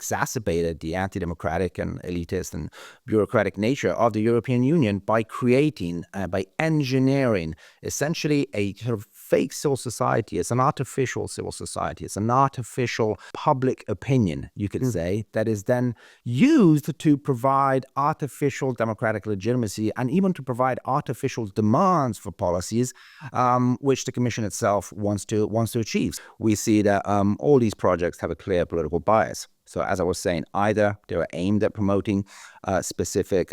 exacerbated the anti-democratic and elitist and bureaucratic nature of the European Union by creating, by engineering, essentially a sort of fake civil society. It's an artificial civil society. It's an artificial public opinion, you could say, that is then used to provide artificial democratic legitimacy and even to provide artificial demands for policies, which the Commission itself wants to achieve. We see that all these projects have a clear political bias. So as I was saying, either they were aimed at promoting specific,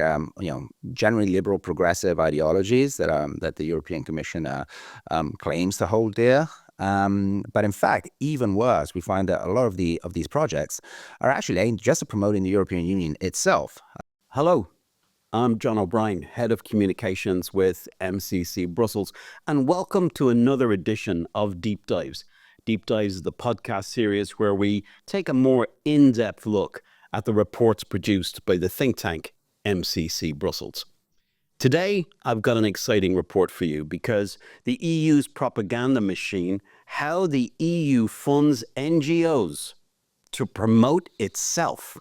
generally liberal progressive ideologies that the European Commission claims to hold dear. But in fact, even worse, we find that a lot of these projects are actually aimed just at promoting the European Union itself. Hello, I'm John O'Brien, Head of Communications with MCC Brussels, and welcome to another edition of Deep Dives. Deep Dives is the podcast series where we take a more in-depth look at the reports produced by the think tank MCC Brussels. Today, I've got an exciting report for you because the EU's propaganda machine, how the EU funds NGOs to promote itself.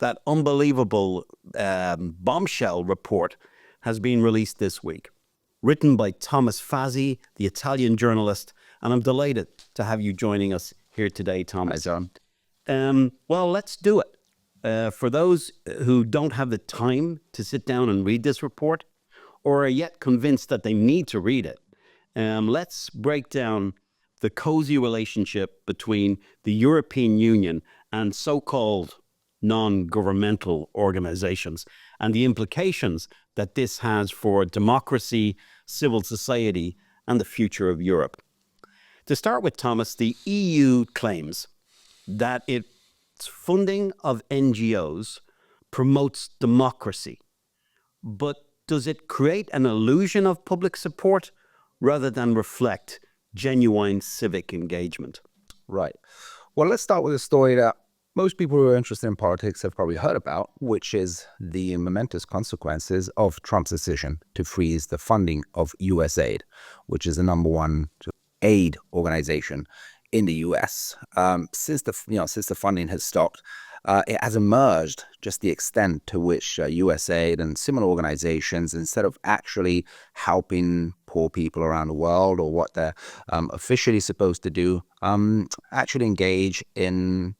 That unbelievable bombshell report has been released this week, written by Thomas Fazi, the Italian journalist, and I'm delighted to have you joining us here today, Thomas. Hi, John. Well, let's do it. For those who don't have the time to sit down and read this report, or are yet convinced that they need to read it, let's break down the cozy relationship between the European Union and so-called non-governmental organizations and the implications that this has for democracy, civil society, and the future of Europe. To start with, Thomas, the EU claims that its funding of NGOs promotes democracy, but does it create an illusion of public support rather than reflect genuine civic engagement? Right. Well, let's start with a story that most people who are interested in politics have probably heard about, which is the momentous consequences of Trump's decision to freeze the funding of USAID, which is the number one aid organization in the US. Since the funding has stopped, it has emerged just the extent to which USAID and similar organizations, instead of actually helping poor people around the world or what they're officially supposed to do, actually engage in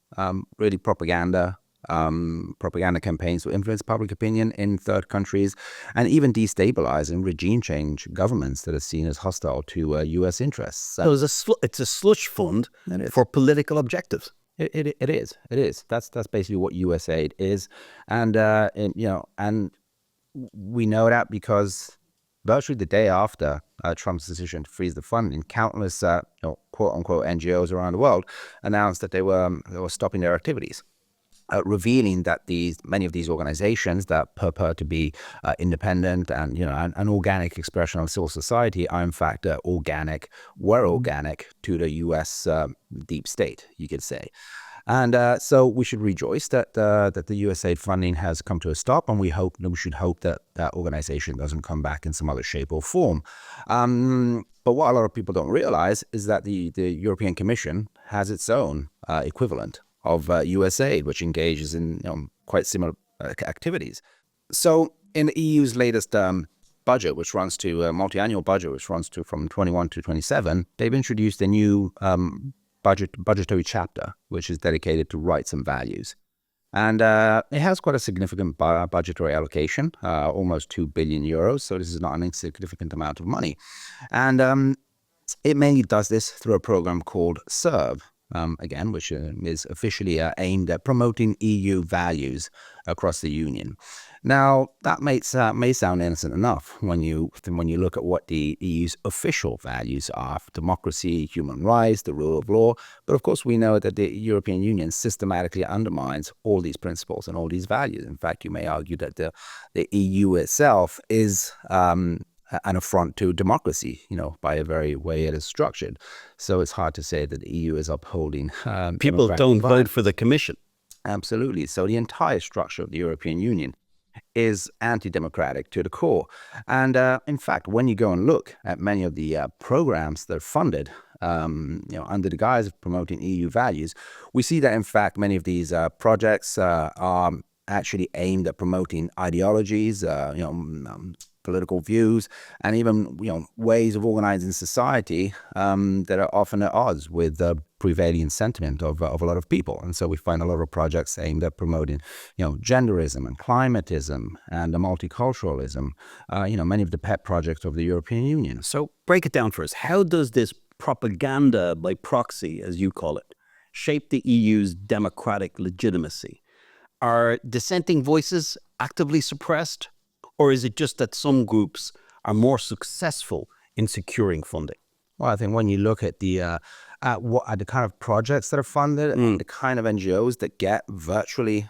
really propaganda campaigns to influence public opinion in third countries, and even destabilizing regime change governments that are seen as hostile to U.S. interests. So it's a slush fund for political objectives. It is. That's basically what USAID is, and and we know that because virtually the day after Trump's decision to freeze the funding, countless quote unquote NGOs around the world announced that they were stopping their activities. Revealing that many of these organizations that purport to be independent and an organic expression of civil society are in fact organic to the U.S. deep state, you could say. And so we should rejoice that the USAID funding has come to a stop, and we should hope that that organization doesn't come back in some other shape or form. But what a lot of people don't realize is that the European Commission has its own equivalent of USAID, which engages in quite similar activities. So in the EU's latest budget, which runs to multi-annual budget, which runs to from 21 to 27, they've introduced a new budgetary chapter, which is dedicated to rights and values. And it has quite a significant budgetary allocation, almost 2 billion euros. So this is not an insignificant amount of money. And it mainly does this through a program called SERVE, which is officially aimed at promoting EU values across the Union. Now, that may sound innocent enough when you look at what the EU's official values are: democracy, human rights, the rule of law. But of course, we know that the European Union systematically undermines all these principles and all these values. In fact, you may argue that the EU itself is an affront to democracy, by the very way it is structured. So it's hard to say that the EU is upholding people don't vote for the Commission. Absolutely. So the entire structure of the European Union is anti-democratic to the core. And in fact, when you go and look at many of the programs that are funded under the guise of promoting EU values, we see that in fact many of these projects are actually aimed at promoting ideologies, political views, and even ways of organizing society that are often at odds with the prevailing sentiment of a lot of people. And so we find a lot of projects aimed at promoting genderism and climatism and multiculturalism, many of the pet projects of the European Union. So break it down for us. How does this propaganda by proxy, as you call it, shape the EU's democratic legitimacy? Are dissenting voices actively suppressed? Or is it just that some groups are more successful in securing funding? Well, I think when you look at the the kind of projects that are funded and the kind of NGOs that get virtually,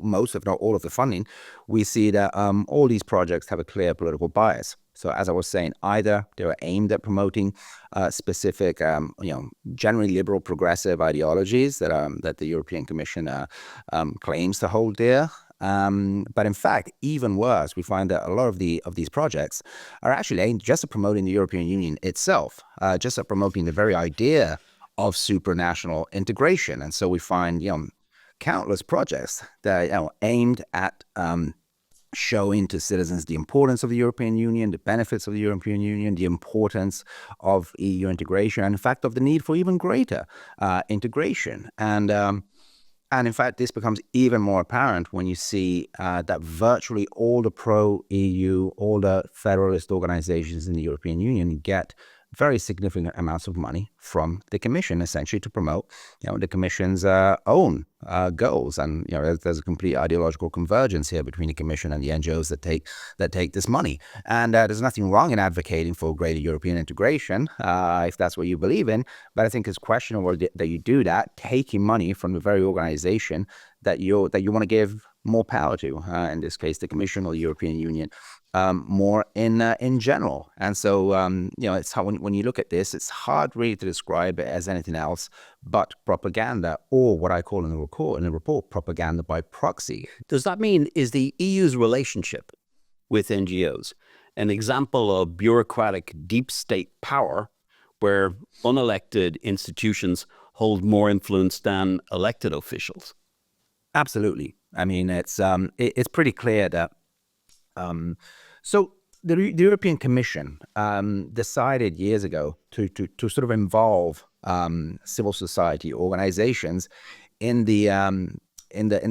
most, if not all, of the funding, we see that all these projects have a clear political bias. So, as I was saying, either they were aimed at promoting specific, generally liberal, progressive ideologies that the European Commission claims to hold dear. But in fact, even worse, we find that a lot of these projects are actually aimed just at promoting the European Union itself, just at promoting the very idea of supranational integration. And so we find, countless projects that are aimed at showing to citizens the importance of the European Union, the benefits of the European Union, the importance of EU integration, and in fact of the need for even greater integration. And in fact, this becomes even more apparent when you see that virtually all the pro-EU, all the federalist organizations in the European Union get very significant amounts of money from the Commission, essentially to promote, the Commission's own goals. And there's a complete ideological convergence here between the Commission and the NGOs that take this money. And there's nothing wrong in advocating for greater European integration, if that's what you believe in. But I think it's questionable that you do that, taking money from the very organization that you want to give more power to, in this case, the Commission or the European Union, more in general. And so, it's how when you look at this, it's hard really to describe it as anything else but propaganda, or what I call in the report, propaganda by proxy. Does that mean is the EU's relationship with NGOs an example of bureaucratic deep state power where unelected institutions hold more influence than elected officials? Absolutely. I mean, it's pretty clear that so the European Commission decided years ago to sort of involve civil society organizations in the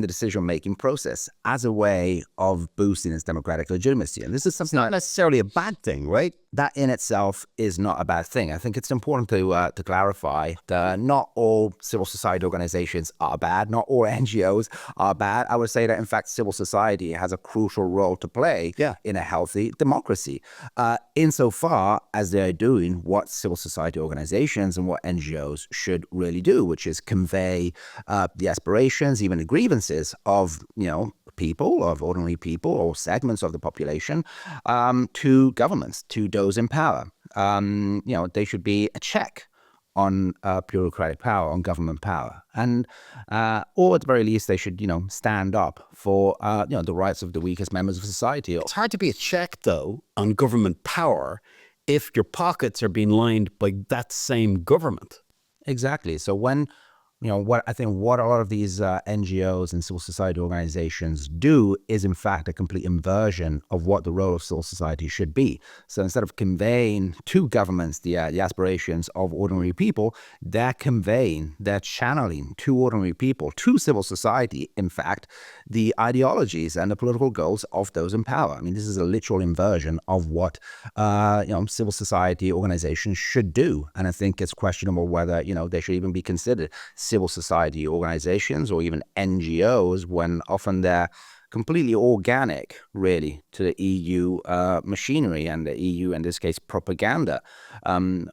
decision-making process as a way of boosting its democratic legitimacy. And this is something Not necessarily a bad thing, right? that in itself is not a bad thing. I think it's important to clarify that not all civil society organizations are bad. Not all NGOs are bad. I would say that, in fact, civil society has a crucial role to play in a healthy democracy, insofar as they're doing what civil society organizations and what NGOs should really do, which is convey the aspirations, even the grievances of, people, of ordinary people or segments of the population, to governments, to those in power. They should be a check on bureaucratic power, on government power, and or at the very least, they should, stand up for the rights of the weakest members of society. It's hard to be a check, though, on government power if your pockets are being lined by that same government. Exactly. So when what a lot of these NGOs and civil society organizations do is, in fact, a complete inversion of what the role of civil society should be. So instead of conveying to governments the aspirations of ordinary people, they're channeling to ordinary people, to civil society, in fact, the ideologies and the political goals of those in power. I mean, this is a literal inversion of what civil society organizations should do. And I think it's questionable whether they should even be considered civil society organizations or even NGOs, when often they're completely organic, really, to the EU machinery and the EU, in this case, propaganda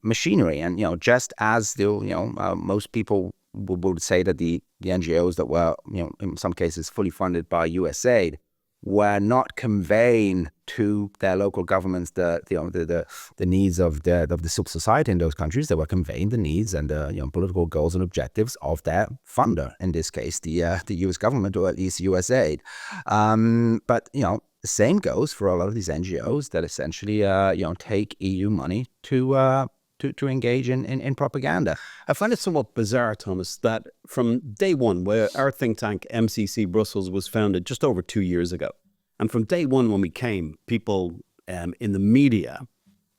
machinery. And just as most people would say that the NGOs that were in some cases fully funded by USAID were not conveying to their local governments the needs of the civil society in those countries. They were conveying the needs and the political goals and objectives of their funder, in this case the U.S. government, or at least USAID. But the same goes for a lot of these NGOs that essentially take EU money to to engage in propaganda. I find it somewhat bizarre, Thomas, that from day one, where our think tank MCC Brussels was founded just over 2 years ago, and from day one when we came, people in the media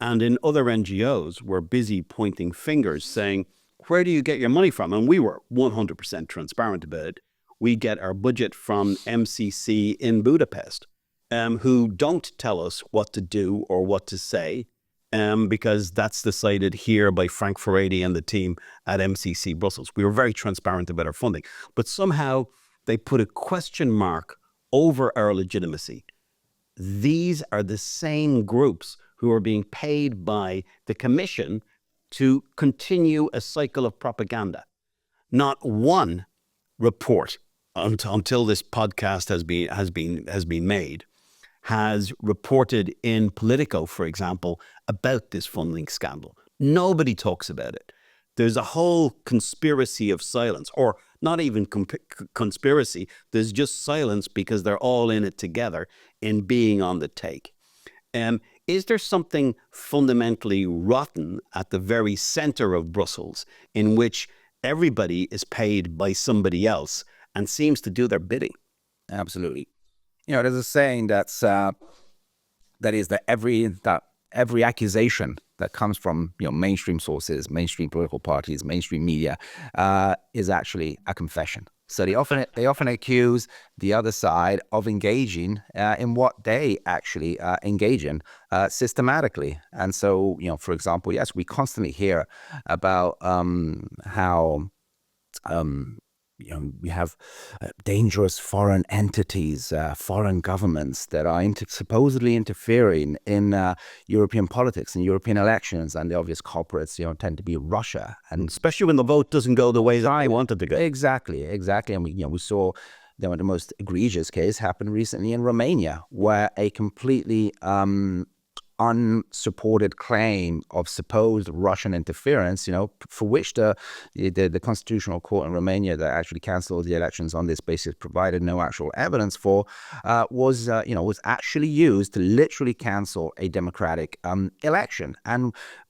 and in other NGOs were busy pointing fingers saying, where do you get your money from? And we were 100% transparent about it. We get our budget from MCC in Budapest, who don't tell us what to do or what to say, because that's decided here by Frank Ferrati and the team at MCC Brussels. We were very transparent about our funding, but somehow they put a question mark over our legitimacy. These are the same groups who are being paid by the Commission to continue a cycle of propaganda. Not one report until this podcast has been made has reported in Politico, for example, about this funding scandal. Nobody talks about it. There's a whole conspiracy of silence, or not even conspiracy. There's just silence because they're all in it together in being on the take. Is there something fundamentally rotten at the very center of Brussels in which everybody is paid by somebody else and seems to do their bidding? Absolutely. There's a saying that every accusation that comes from mainstream sources, mainstream political parties, mainstream media, is actually a confession. So they often accuse the other side of engaging in what they actually engage in systematically. And so, for example, yes, we constantly hear about how we have dangerous foreign entities, foreign governments that are supposedly interfering in European politics and European elections, and the obvious culprits, tend to be Russia, and especially when the vote doesn't go the way that I wanted to go. Exactly, and we saw the most egregious case happen recently in Romania, where a completely unsupported claim of supposed Russian interference, for which the constitutional court in Romania that actually cancelled the elections on this basis provided no actual evidence for, was actually used to literally cancel a democratic election.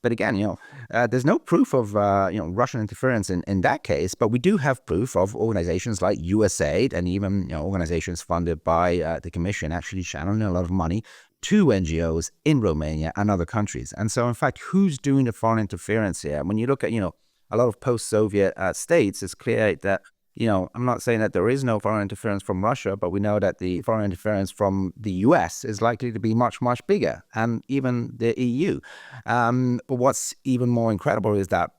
But again, there's no proof of Russian interference in that case, but we do have proof of organizations like USAID and even organizations funded by the Commission actually channeling a lot of money to NGOs in Romania and other countries. And so, in fact, who's doing the foreign interference here? When you look at, a lot of post-Soviet states, it's clear that, I'm not saying that there is no foreign interference from Russia, but we know that the foreign interference from the US is likely to be much, much bigger, and even the EU. But what's even more incredible is that,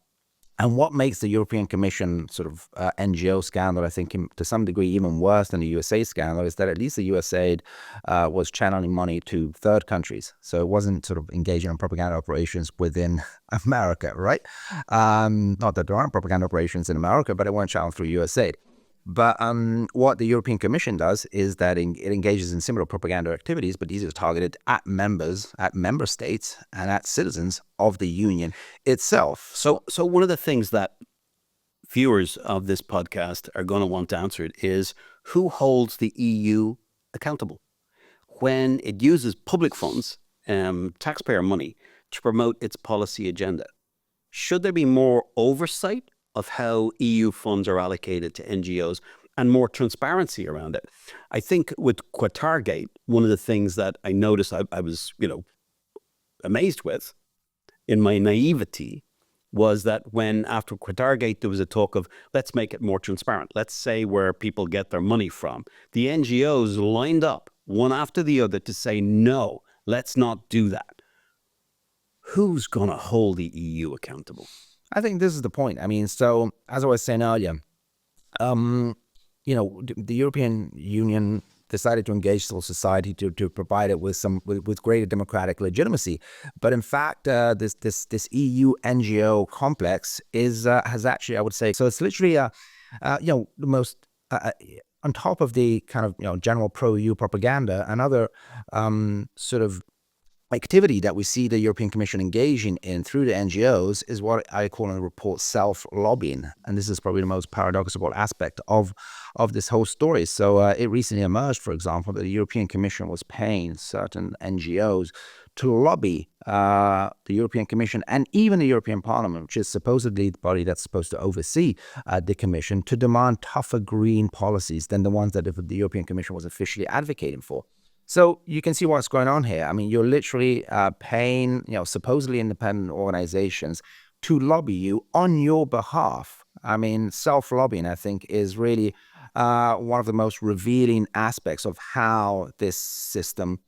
and what makes the European Commission sort of NGO scandal, I think, to some degree even worse than the USA scandal, is that at least the USAID was channeling money to third countries. So it wasn't sort of engaging in propaganda operations within America, right? Not that there aren't propaganda operations in America, but it weren't channeled through USAID. But what the European Commission does is that it engages in similar propaganda activities, but these are targeted at member states, and at citizens of the Union itself. So one of the things that viewers of this podcast are going to want answered is, who holds the EU accountable when it uses public funds, taxpayer money, to promote its policy agenda? Should there be more oversight of how EU funds are allocated to NGOs and more transparency around it? I think with Qatargate, one of the things that I noticed I was, amazed with in my naivety was that when after Qatargate there was a talk of, let's make it more transparent. Let's say where people get their money from. The NGOs lined up one after the other to say, no, let's not do that. Who's going to hold the EU accountable? I think this is the point. I mean, so as I was saying earlier, the European Union decided to engage civil society to provide it with greater democratic legitimacy. But in fact, this EU NGO complex has actually, I would say, so it's literally the most on top of the kind of general pro-EU propaganda, another sort of activity that we see the European Commission engaging in through the NGOs is what I call in the report self-lobbying. And this is probably the most paradoxical aspect of this whole story. So it recently emerged, for example, that the European Commission was paying certain NGOs to lobby the European Commission and even the European Parliament, which is supposedly the body that's supposed to oversee the Commission, to demand tougher green policies than the ones that the European Commission was officially advocating for. So you can see what's going on here. I mean, you're literally paying, supposedly independent organizations to lobby you on your behalf. I mean, self-lobbying, I think, is really one of the most revealing aspects of how this system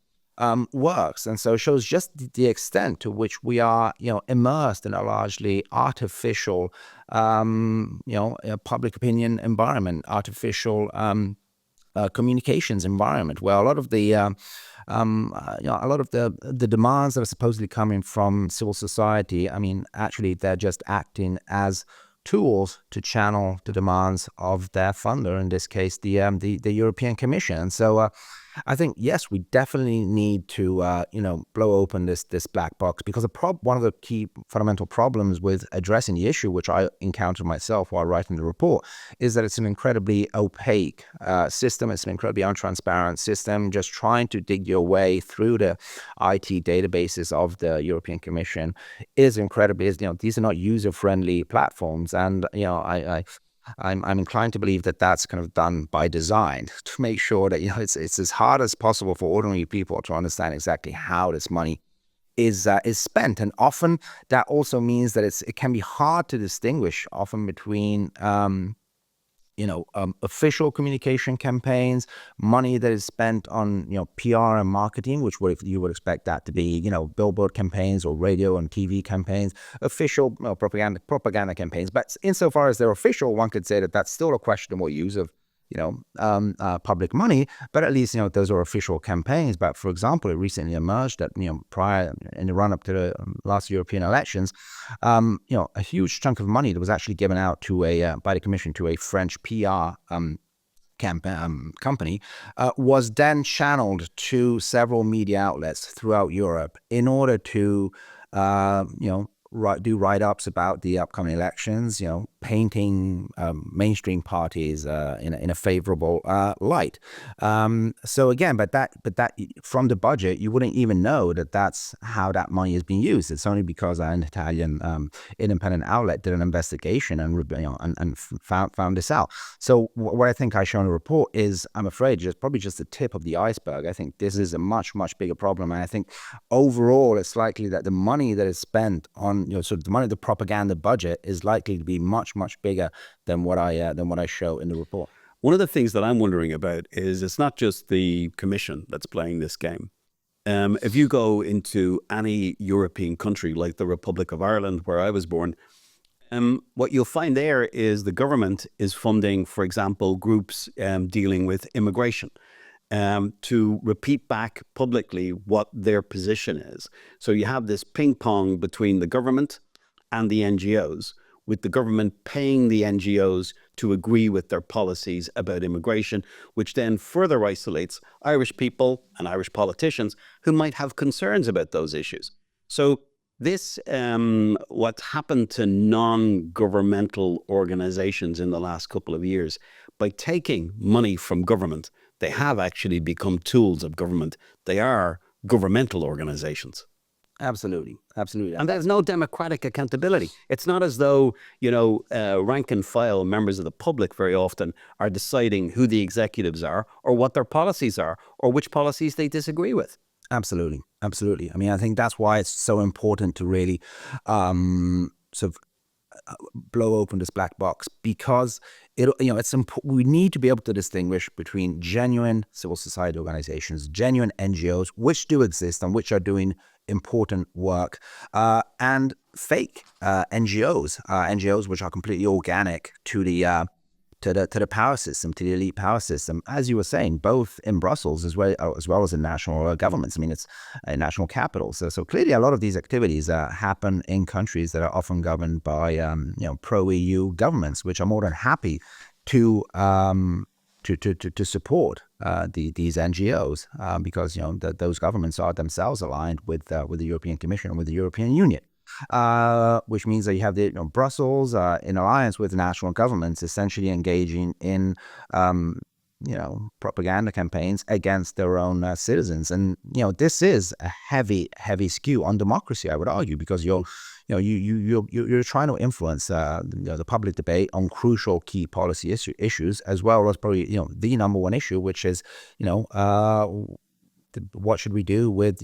works. And so it shows just the extent to which we are, immersed in a largely artificial, public opinion environment, artificial communications environment, where a lot of the demands that are supposedly coming from civil society, I mean, actually they're just acting as tools to channel the demands of their funder, in this case the European Commission. So I think, yes, we definitely need to blow open this black box, because one of the key fundamental problems with addressing the issue, which I encountered myself while writing the report, is that it's an incredibly opaque system. It's an incredibly untransparent system. Just trying to dig your way through the IT databases of the European Commission is incredibly, these are not user-friendly platforms, and I'm inclined to believe that that's kind of done by design to make sure that it's as hard as possible for ordinary people to understand exactly how this money is spent. And often that also means that it can be hard to distinguish often between official communication campaigns, money that is spent on, PR and marketing, which you would expect that to be, billboard campaigns or radio and TV campaigns, official propaganda campaigns. But insofar as they're official, one could say that that's still a questionable use of, public money, but at least, those are official campaigns. But for example, it recently emerged that, prior, in the run-up to the last European elections, a huge chunk of money that was actually given out by the Commission to a French PR company was then channeled to several media outlets throughout Europe in order to, do write-ups about the upcoming elections, painting mainstream parties in a favorable light. So again, but that from the budget, you wouldn't even know that that's how that money is being used. It's only because an Italian independent outlet did an investigation and found this out. So what I think I show in the report is, I'm afraid, probably just the tip of the iceberg. I think this is a much, much bigger problem, and I think overall it's likely that the money that is spent on the money, the propaganda budget, is likely to be much, much bigger than what I show in the report. One of the things that I'm wondering about is it's not just the Commission that's playing this game. If you go into any European country like the Republic of Ireland, where I was born, what you'll find there is the government is funding, for example, groups dealing with immigration, to repeat back publicly what their position is. So you have this ping pong between the government and the NGOs, with the government paying the NGOs to agree with their policies about immigration, which then further isolates Irish people and Irish politicians who might have concerns about those issues. So this, what's happened to non-governmental organizations in the last couple of years, by taking money from government, they have actually become tools of government. They are governmental organizations. Absolutely. And there's no democratic accountability. It's not as though, rank and file members of the public very often are deciding who the executives are or what their policies are or which policies they disagree with. Absolutely. I mean, I think that's why it's so important to really sort of blow open this black box, because we need to be able to distinguish between genuine civil society organizations, genuine NGOs, which do exist and which are doing important work, and fake NGOs which are completely organic to the power system, to the elite power system, as you were saying, both in Brussels as well as in national governments. I mean, it's national capitals. So clearly, a lot of these activities happen in countries that are often governed by pro-EU governments, which are more than happy to support these NGOs because those governments are themselves aligned with the European Commission and with the European Union. Which means that you have Brussels in alliance with national governments essentially engaging in propaganda campaigns against their own citizens. And this is a heavy skew on democracy, I would argue, because you're trying to influence the public debate on crucial key policy issues, as well as probably the number one issue, which is what should we do with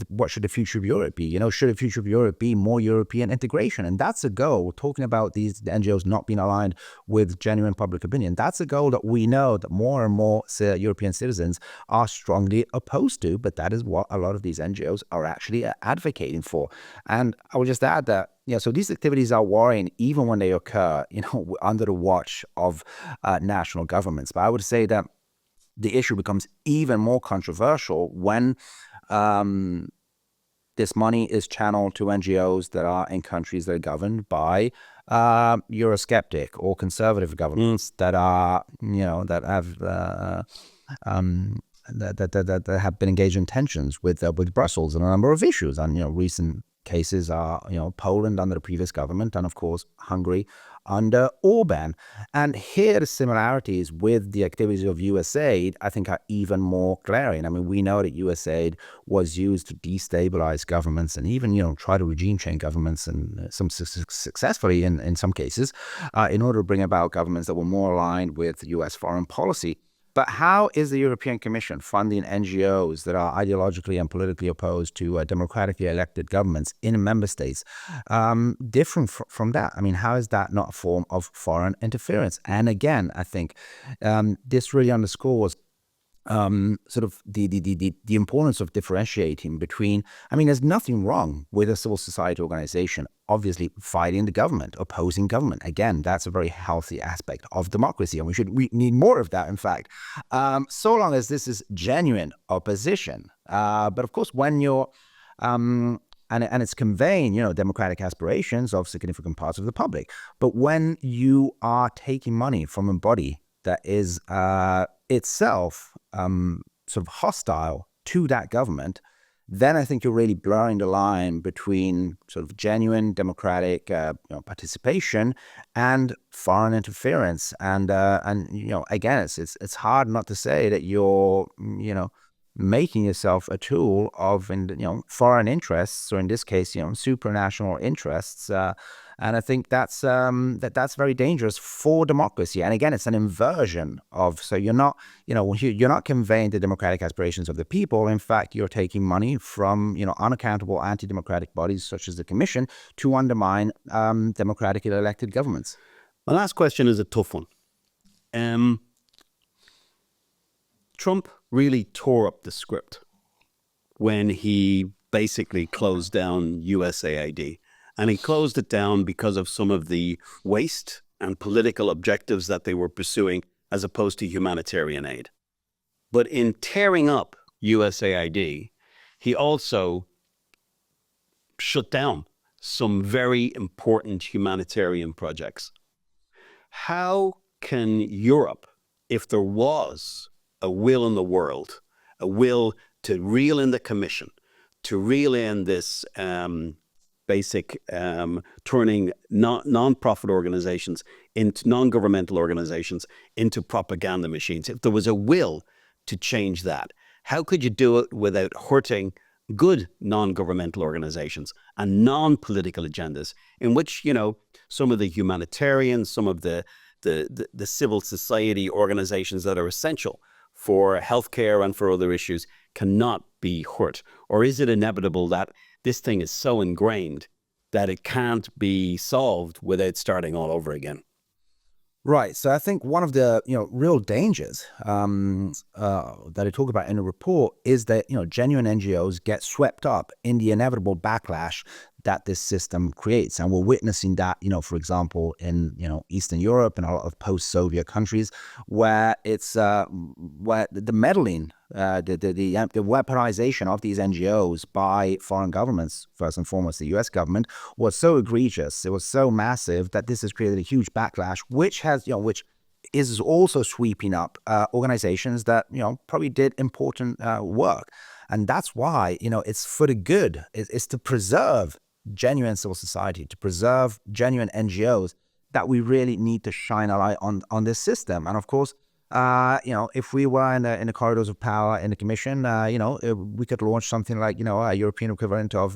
what should the future of Europe be? Should the future of Europe be more European integration? And that's a goal. We're talking about the NGOs not being aligned with genuine public opinion. That's a goal that we know that more and more European citizens are strongly opposed to, but that is what a lot of these NGOs are actually advocating for. And I will just add that so these activities are worrying even when they occur, under the watch of national governments. But I would say that the issue becomes even more controversial when this money is channeled to NGOs that are in countries that are governed by Eurosceptic or conservative governments that are, that have been engaged in tensions with Brussels on a number of issues. And recent cases are Poland under the previous government, and of course Hungary under Orban. And here the similarities with the activities of USAID, I think, are even more glaring. I mean, we know that USAID was used to destabilize governments and even, try to regime change governments, and some successfully in some cases, in order to bring about governments that were more aligned with US foreign policy. But how is the European Commission funding NGOs that are ideologically and politically opposed to democratically elected governments in member states different from that? I mean, how is that not a form of foreign interference? And again, I think this really underscores sort of the importance of differentiating between, I mean, there's nothing wrong with a civil society organization obviously fighting the government, opposing government. Again, that's a very healthy aspect of democracy, and we need more of that, in fact, so long as this is genuine opposition. But of course, when you're and it's conveying, democratic aspirations of significant parts of the public. But when you are taking money from a body that is itself sort of hostile to that government, then I think you're really blurring the line between sort of genuine democratic participation and foreign interference. And again, it's hard not to say that you're making yourself a tool of foreign interests, or in this case, supranational interests. And I think that's very dangerous for democracy. And again, it's an inversion of, so you're not conveying the democratic aspirations of the people. In fact, you're taking money from, unaccountable anti-democratic bodies such as the Commission to undermine democratically elected governments. My last question is a tough one. Trump really tore up the script when he basically closed down USAID. And he closed it down because of some of the waste and political objectives that they were pursuing, as opposed to humanitarian aid. But in tearing up USAID, he also shut down some very important humanitarian projects. How can Europe, if there was a will in the world, a will to reel in the Commission, to reel in this basic turning non-profit organizations into non-governmental organizations into propaganda machines, if there was a will to change that, how could you do it without hurting good non-governmental organizations and non-political agendas in which, some of the humanitarians, some of the civil society organizations that are essential for healthcare and for other issues cannot be hurt? Or is it inevitable that this thing is so ingrained that it can't be solved without starting all over again? Right. So I think one of the real dangers that I talk about in the report is that genuine NGOs get swept up in the inevitable backlash that this system creates, and we're witnessing that for example in Eastern Europe and a lot of post-Soviet countries where it's where the meddling, the weaponization of these NGOs by foreign governments, first and foremost the US government, was so egregious, it was so massive that this has created a huge backlash, which is also sweeping up organizations that probably did important work. And that's why it's for the good. It's to preserve genuine civil society, to preserve genuine NGOs, that we really need to shine a light on this system. And of course, if we were in the corridors of power in the Commission, we could launch something like, a European equivalent of,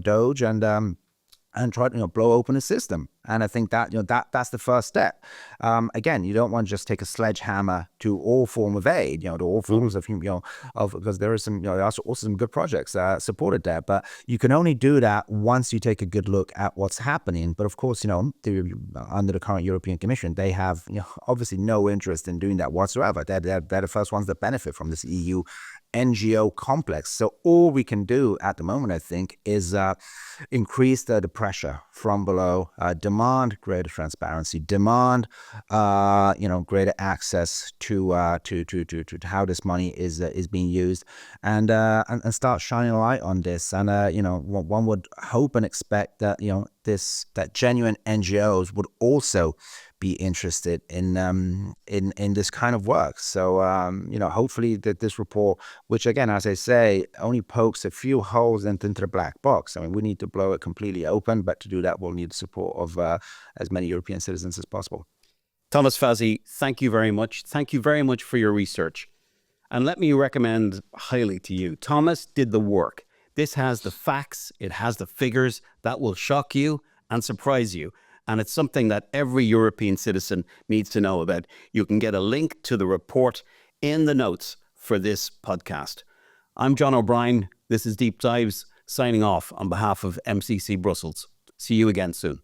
Doge, and try to blow open the system. And I think that that's the first step. Again, you don't want to just take a sledgehammer to all form of aid, to all forms of because there is some there are also some good projects supported there. But you can only do that once you take a good look at what's happening. But of course, under the current European Commission, they have obviously no interest in doing that whatsoever. They're the first ones that benefit from this EU NGO complex. So all we can do at the moment, I think, is increase the pressure from below, demand greater transparency, demand greater access to how this money is being used, and start shining a light on this. And one would hope and expect that that genuine NGOs would also be interested in this kind of work. So hopefully that this report, which again, as I say, only pokes a few holes into the black box. I mean, we need to blow it completely open, but to do that, we'll need the support of as many European citizens as possible. Thomas Fazi, thank you very much. Thank you very much for your research. And let me recommend highly to you, Thomas did the work. This has the facts, it has the figures that will shock you and surprise you. And it's something that every European citizen needs to know about. You can get a link to the report in the notes for this podcast. I'm John O'Brien. This is Deep Dives, signing off on behalf of MCC Brussels. See you again soon.